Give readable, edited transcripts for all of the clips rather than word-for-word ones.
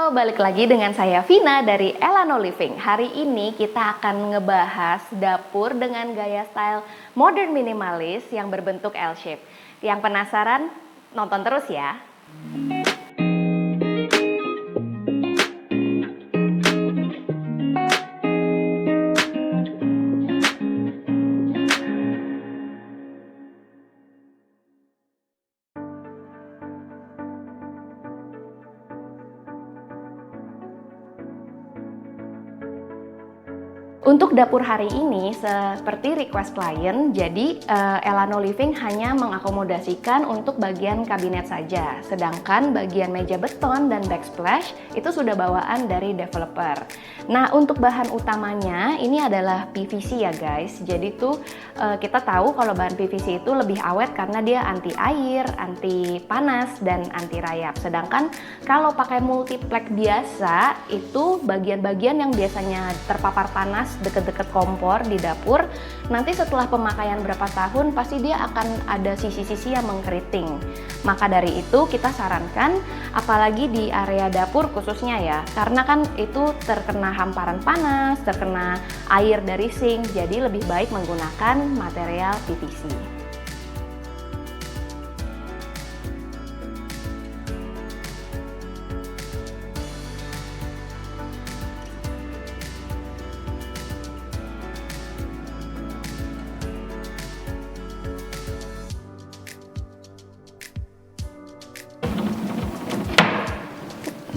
Halo, balik lagi dengan saya Vina dari Elano Living. Hari ini kita akan ngebahas dapur dengan gaya style modern minimalis yang berbentuk L-shape. Yang penasaran? Nonton terus ya. Untuk dapur hari ini, seperti request klien, jadi Elano Living hanya mengakomodasikan untuk bagian kabinet saja. Sedangkan bagian meja beton dan backsplash itu sudah bawaan dari developer. Nah, untuk bahan utamanya ini adalah PVC ya guys. Jadi tuh kita tahu kalau bahan PVC itu lebih awet karena dia anti air, anti panas, dan anti rayap. Sedangkan kalau pakai multiplex biasa, itu bagian-bagian yang biasanya terpapar panas deket-deket kompor di dapur, nanti setelah pemakaian berapa tahun pasti dia akan ada sisi-sisi yang mengkeriting. Maka dari itu kita sarankan, apalagi di area dapur khususnya ya, karena kan itu terkena hamparan panas, terkena air dari sink, jadi lebih baik menggunakan material PVC.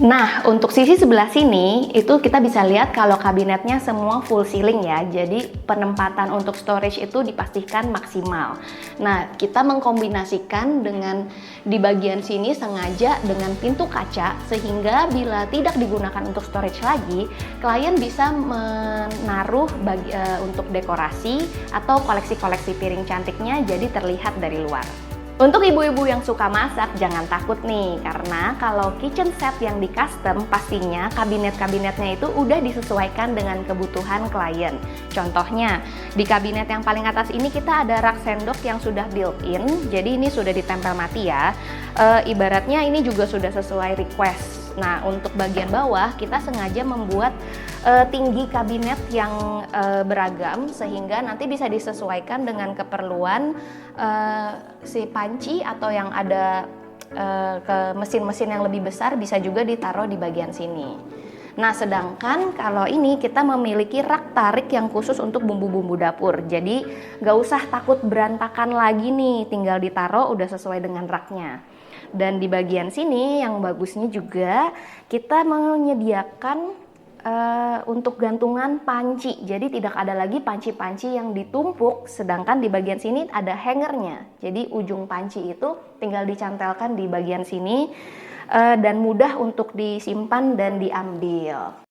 Nah, untuk sisi sebelah sini, itu kita bisa lihat kalau kabinetnya semua full ceiling ya. Jadi, penempatan untuk storage itu dipastikan maksimal. Nah, kita mengkombinasikan dengan di bagian sini sengaja dengan pintu kaca, sehingga bila tidak digunakan untuk storage lagi, klien bisa menaruh untuk dekorasi atau koleksi-koleksi piring cantiknya jadi terlihat dari luar. Untuk ibu-ibu yang suka masak, jangan takut nih, karena kalau kitchen set yang di custom, pastinya kabinet-kabinetnya itu udah disesuaikan dengan kebutuhan klien. Contohnya, di kabinet yang paling atas ini kita ada rak sendok yang sudah built-in, jadi ini sudah ditempel mati ya. Ibaratnya ini juga sudah sesuai request. Nah, untuk bagian bawah kita sengaja membuat tinggi kabinet yang beragam sehingga nanti bisa disesuaikan dengan keperluan si panci atau yang ada ke mesin-mesin yang lebih besar bisa juga ditaruh di bagian sini. Nah, sedangkan kalau ini kita memiliki rak tarik yang khusus untuk bumbu-bumbu dapur. Jadi nggak usah takut berantakan lagi nih, tinggal ditaruh udah sesuai dengan raknya. Dan di bagian sini yang bagusnya juga kita menyediakan untuk gantungan panci. Jadi tidak ada lagi panci-panci yang ditumpuk, sedangkan di bagian sini ada hangernya. Jadi ujung panci itu tinggal dicantelkan di bagian sini dan mudah untuk disimpan dan diambil.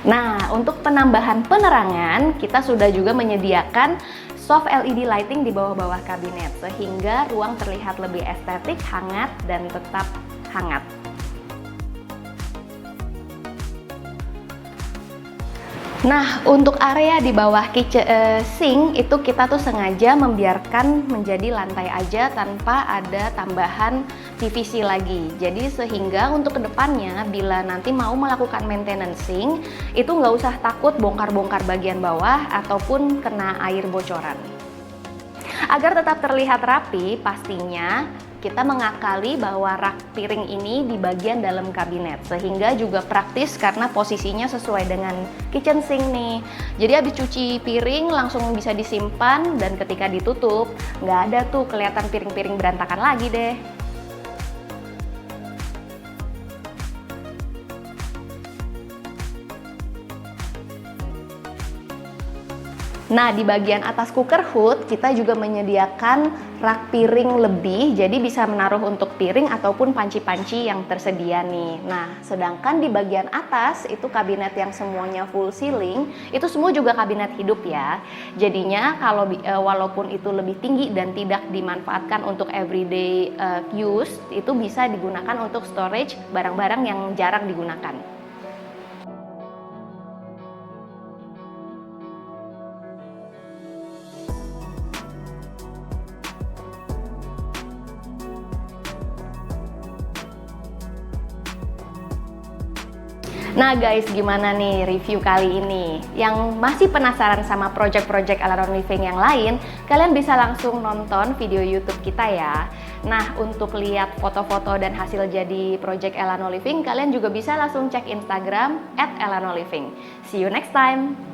Nah, untuk penambahan penerangan, kita sudah juga menyediakan soft LED lighting di bawah-bawah kabinet, sehingga ruang terlihat lebih estetik, hangat, dan tetap hangat. Nah, untuk area di bawah sink itu kita tuh sengaja membiarkan menjadi lantai aja tanpa ada tambahan PVC lagi. Jadi sehingga untuk kedepannya bila nanti mau melakukan maintenance sink itu nggak usah takut bongkar-bongkar bagian bawah ataupun kena air bocoran. Agar tetap terlihat rapi, pastinya kita mengakali bahwa rak piring ini di bagian dalam kabinet, sehingga juga praktis karena posisinya sesuai dengan kitchen sink nih. Jadi habis cuci piring langsung bisa disimpan, dan ketika ditutup nggak ada tuh kelihatan piring-piring berantakan lagi deh. Nah, di bagian atas cooker hood kita juga menyediakan rak piring lebih, jadi bisa menaruh untuk piring ataupun panci-panci yang tersedia nih. Nah, sedangkan di bagian atas itu kabinet yang semuanya full ceiling, itu semua juga kabinet hidup ya. Jadinya kalau walaupun itu lebih tinggi dan tidak dimanfaatkan untuk everyday use, itu bisa digunakan untuk storage barang-barang yang jarang digunakan. Nah guys, gimana nih review kali ini? Yang masih penasaran sama project-project Elanon Living yang lain, kalian bisa langsung nonton video YouTube kita ya. Nah, untuk lihat foto-foto dan hasil jadi project Elanon Living, kalian juga bisa langsung cek Instagram @elanoliving. See you next time!